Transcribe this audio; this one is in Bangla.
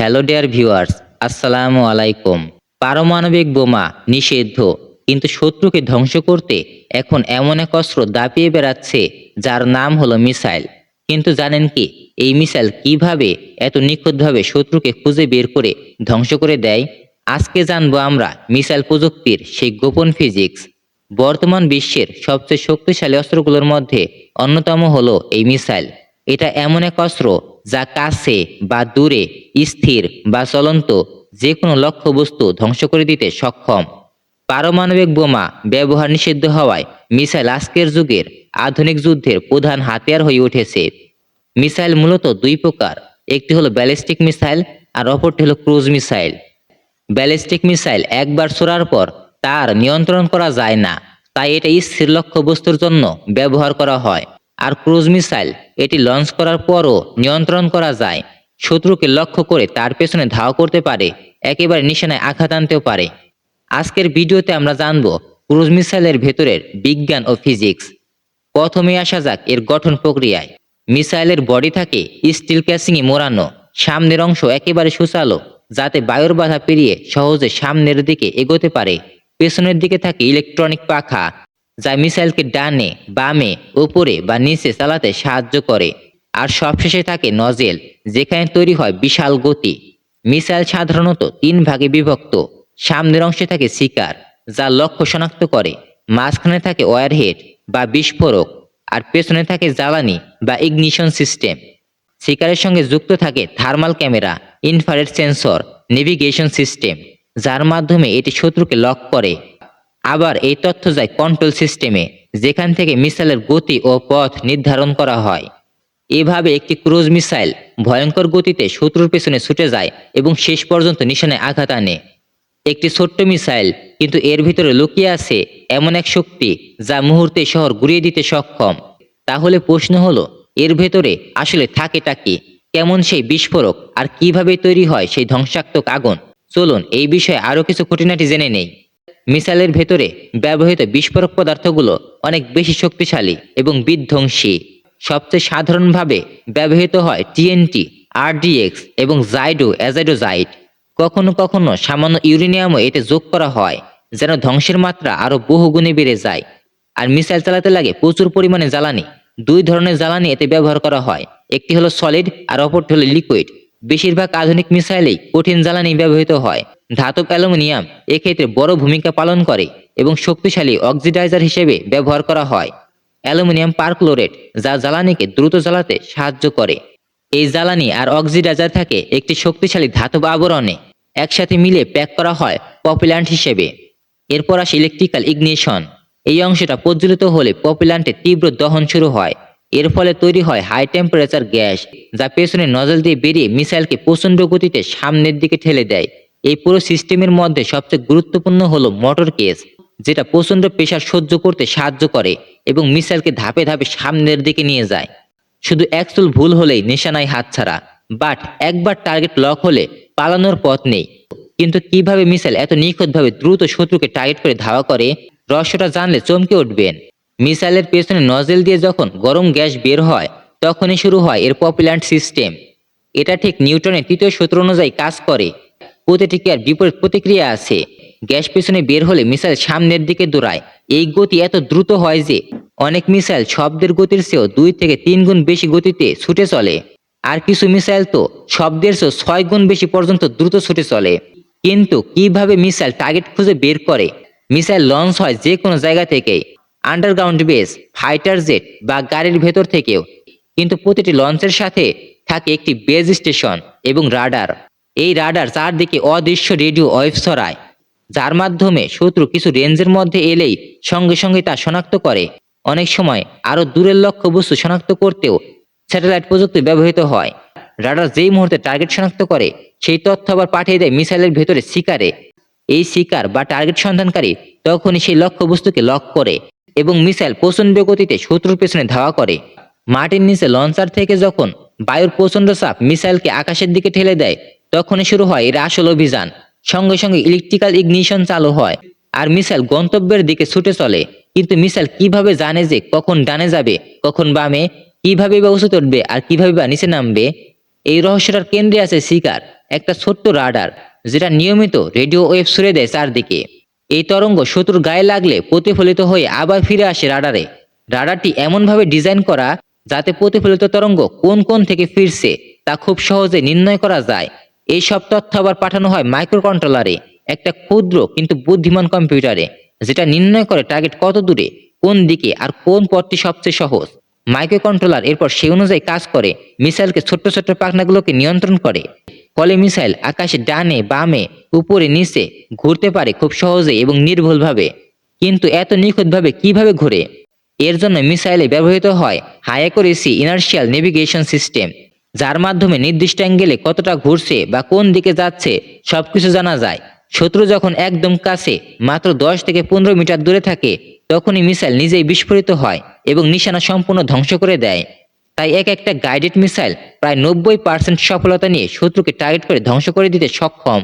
হ্যালো ডিয়ার ভিউয়ার্স, আসসালামু আলাইকুম। পারমাণবিক বোমা নিষিদ্ধ, কিন্তু শত্রুকে ধ্বংস করতে এখন এমন এক অস্ত্র দাপিয়ে বেড়াচ্ছে যার নাম হলো মিসাইল। কিন্তু জানেন কি, এই মিসাইল কিভাবে এত নিখুঁতভাবে শত্রুকে খুঁজে বের করে ধ্বংস করে দেয়? আজকে জানবো আমরা মিসাইল প্রযুক্তির সেই গোপন ফিজিক্স। বর্তমান বিশ্বের সবচেয়ে শক্তিশালী অস্ত্রগুলোর মধ্যে অন্যতম হলো এই মিসাইল। এটা এমন এক অস্ত্র যা কাছে বা দূরে, স্থির বা চলন্ত যে কোনো লক্ষ্যবস্তু ধ্বংস করে দিতে সক্ষম। পারমাণবিক বোমা ব্যবহার নিষিদ্ধ হওয়ায় মিসাইল আজকের যুগের আধুনিক যুদ্ধের প্রধান হাতিয়ার হয়ে উঠেছে। মিসাইল মূলত দুই প্রকার, একটি হলো ব্যালিস্টিক মিসাইল আর অপরটি হলো ক্রুজ মিসাইল। ব্যালিস্টিক মিসাইল একবার ছোড়ার পর তার নিয়ন্ত্রণ করা যায় না, তাই এটা স্থির লক্ষ্যবস্তুর জন্য ব্যবহার করা হয়। আর ক্রুজ মিসাইল এটি লঞ্চ করার পরও নিয়ন্ত্রণ করা যায়, শত্রুকে লক্ষ্য করে তার পেছনে ধাওয়া করতে পারে, একেবারে নিশানায় আঘাত আনতেও পারে। আজকের ভিডিওতে আমরা জানব ক্রুজ মিসাইলের ভেতরের বিজ্ঞান ও ফিজিক্স। প্রথমে আসা যাক এর গঠন প্রক্রিয়ায়। মিসাইলের বডি থাকে স্টিল ক্যাসিংয়ে মোড়ানো, সামনের অংশ একেবারে সুচালো যাতে বায়ুর বাধা পেরিয়ে সহজে সামনের দিকে এগোতে পারে। পেছনের দিকে থাকে ইলেকট্রনিক পাখা যা মিসাইলকে ডানে, বামে, উপরে বা নিচে চালাতে সাহায্য করে। আর সবশেষে থাকে নজেল, যেখানে তৈরি হয় বিশাল গতি। মিসাইল সাধারণত তিন ভাগে বিভক্ত। সামনের অংশে থাকে শিকার যা লক্ষ্য শনাক্ত করে, মাঝখানে থাকে ওয়ারহেড বা বিস্ফোরক, আর পেছনে থাকে জ্বালানি বা ইগনিশন সিস্টেম। শিকারের সঙ্গে যুক্ত থাকে thermal camera, infrared sensor, navigation system, যার মাধ্যমে এটি শত্রুকে লক করে। আবার এই তথ্য যায় কন্ট্রোল সিস্টেমে, যেখান থেকে মিসাইলের গতি ও পথ নির্ধারণ করা হয়। এভাবে একটি ক্রুজ মিসাইল ভয়ঙ্কর গতিতে শত্রুর পেছনে ছুটে যায় এবং শেষ পর্যন্ত নিশানায় আঘাত আনে। একটি ছোট্ট মিসাইল, কিন্তু এর ভিতরে লুকিয়ে আছে এমন এক শক্তি যা মুহূর্তে শহর গুড়িয়ে দিতে সক্ষম। তাহলে প্রশ্ন হলো, এর ভেতরে আসলে থাকেটা কি? কেমন সেই বিস্ফোরক, আর কিভাবে তৈরি হয় সেই ধ্বংসাত্মক আগুন? চলুন এই বিষয়ে আরো কিছু খুঁটিনাটি জেনে নেই। মিসাইলের ভেতরে ব্যবহৃত বিস্ফোরক পদার্থগুলো অনেক বেশি শক্তিশালী এবং বিধ্বংসী। সবচেয়ে সাধারণভাবে ব্যবহৃত হয় টিএনটি, আরডিএক্স এবং অ্যাজাইডোজাইট। কখনো কখনো সামান্য ইউরেনিয়ামও এতে যোগ করা হয়, যেন ধ্বংসের মাত্রা আরো বহুগুণে বেড়ে যায়। আর মিসাইল চালাতে লাগে প্রচুর পরিমাণে জ্বালানি। দুই ধরনের জ্বালানি এতে ব্যবহার করা হয়, একটি হলো সলিড আর অপরটি হলো লিকুইড। বেশিরভাগ আধুনিক মিসাইলেই কঠিন জ্বালানি ব্যবহৃত হয়। ধাতব অ্যালুমিনিয়াম এক্ষেত্রে বড় ভূমিকা পালন করে এবং শক্তিশালী অক্সিডাইজার হিসেবে ব্যবহার করা হয়। অ্যালুমিনিয়াম পারক্লোরেট যা জ্বালানিকে দ্রুত জ্বালাতে সাহায্য করে। এই জ্বালানি আর অক্সিডাইজার থাকে একটি শক্তিশালী ধাতব আবরণে, একসাথে মিলে প্যাক করা হয় পপুল্যান্ট হিসেবে। এরপর আসে ইলেকট্রিক্যাল ইগনিশন। এই অংশটা প্রজ্বলিত হলে পপুল্যান্টে তীব্র দহন শুরু হয়। এর ফলে তৈরি হয় হাই টেম্পারেচার গ্যাস, যা পেছনে নজল দিয়ে বেরিয়ে মিসাইলকে প্রচণ্ড গতিতে সামনের দিকে ঠেলে দেয়। এই পুরো সিস্টেমের মধ্যে সবচেয়ে গুরুত্বপূর্ণ হলো মোটর কেস, যেটা প্রচণ্ড প্রেসার সহ্য করতে সাহায্য করে এবং মিসাইলকে ধাপে ধাপে সামনের দিকে নিয়ে যায়। শুধু এক চুল ভুল হলেই নিশানায় হাতছাড়া, বাট একবার টার্গেট লক হলে পালানোর পথ নেই। কিন্তু কিভাবে মিসাইল এত নিখুঁতভাবে দ্রুত শত্রুকে টার্গেট করে ধাওয়া করে, রহস্যটা জানলে চমকে উঠবেন। মিসাইলের পেছনে নজেল দিয়ে যখন গরম গ্যাস বের হয়, তখনই শুরু হয় এর প্রপেল্যান্ট সিস্টেম। এটা ঠিক নিউটনের তৃতীয় সূত্র অনুযায়ী কাজ করে। প্রতিক্রিয়ার বিপরীত প্রতিক্রিয়া আছে। গ্যাস পেছনে বের হলে মিসাইল সামনের দিকে দৌড়ায়। এই গতি এত দ্রুত হয় যে অনেক মিসাইল শব্দের গতির চেয়েও 2 থেকে 3 গুণ বেশি গতিতে ছুটে চলে। আর কিছু মিসাইল তো শব্দের চেয়েও 6 গুণ বেশি পর্যন্ত দ্রুত ছুটে চলে। কিন্তু কিভাবে মিসাইল টার্গেট খুঁজে বের করে? মিসাইল লঞ্চ হয় যে কোনো জায়গা থেকেই, আন্ডারগ্রাউন্ড বেস, ফাইটার জেট বা গাড়ির ভেতর থেকেও। কিন্তু প্রতিটি লঞ্চের সাথে থাকে একটি বেজ স্টেশন এবং রাডার। এই রাডার চারদিকে অদৃশ্য রেডিও ওয়েভ ছড়ায়, যার মাধ্যমে শত্রু কিছু রেঞ্জের মধ্যে এলেই সঙ্গে সঙ্গে তা শনাক্ত করে। অনেক সময় আরো দূরের লক্ষ্যবস্তু শনাক্ত করতেও স্যাটেলাইট প্রযুক্তি ব্যবহৃত হয়। রাডার যেই মুহূর্তে টার্গেট শনাক্ত করে, সেই তথ্য আবার পাঠিয়ে দেয় মিসাইলের ভেতরে শিকারে। এই শিকার বা টার্গেট সন্ধানকারী তখনই সেই লক্ষ্যবস্তুকে লক করে এবং মিসাইল প্রচণ্ড গতিতে শত্রুর পেছনে ধাওয়া করে। মাটির নিচে লঞ্চার থেকে যখন বায়ুর প্রচণ্ড চাপ মিসাইলকে আকাশের দিকে ঠেলে দেয়, তখনই শুরু হয় এর আসল অভিযান। সঙ্গে সঙ্গে ইলেকট্রিক্যাল ইগনিশন চালু হয় আর মিসাইল গন্তব্যের দিকে ছুটে চলে। কিন্তু মিসাইল কিভাবে জানে যে কখন ডানে যাবে, কখন বামে, কিভাবে বা উঁচুতে উঠবে আর কিভাবে বা নিচে নামবে? এই রহস্যটার কেন্দ্রে আছে শিকার, একটা ছোট্ট রাডার, যেটা নিয়মিত রেডিও ওয়েভ ছুড়ে দেয় চারদিকে। এই তরঙ্গ শত্রুর গায়ে লাগলে প্রতিফলিত হয়ে আবার ফিরে আসে রাডারে। রাডারটি এমনভাবে ডিজাইন করা যাতে প্রতিফলিত তরঙ্গ কোন কোণ থেকে ফিরছে তা খুব সহজে নির্ণয় করা যায়। এই সব তথ্য আবার পাঠানো হয় মাইক্রোকন্ট্রোলারে, একটা ক্ষুদ্র কিন্তু বুদ্ধিমান কম্পিউটারে, যেটা নির্ণয় করে টার্গেট কত দূরে, কোন দিকে আর কোন পথটি সবচেয়ে সহজ। মাইক্রোকন্ট্রোলার এরপর সেই অনুযায়ী কাজ করে, মিসাইলকে ছোট্ট ছোট্ট পাখনাগুলোকে নিয়ন্ত্রণ করে। ফলে মিসাইল আকাশে ডানে বামে উপরে নিচে ঘুরতে পারে খুব সহজে এবং নির্ভুলভাবে। কিন্তু এত নিখুঁতভাবে কিভাবে ঘুরে? এর জন্য মিসাইলে ব্যবহৃত হয় high accuracy inertial navigation system, যার মাধ্যমে নির্দিষ্ট অ্যাঙ্গেলে কতটা ঘুরছে বা কোন দিকে যাচ্ছে সবকিছু জানা যায়। শত্রু যখন একদম কাছে মাত্র 10 থেকে 15 মিটার দূরে থাকে, তখনই মিসাইল নিজেই বিস্ফোরিত হয় এবং নিশানা সম্পূর্ণ ধ্বংস করে দেয়। তাই এক একটা গাইডেড মিসাইল প্রায় 90% সফলতা নিয়ে শত্রুকে টার্গেট করে ধ্বংস করে দিতে সক্ষম।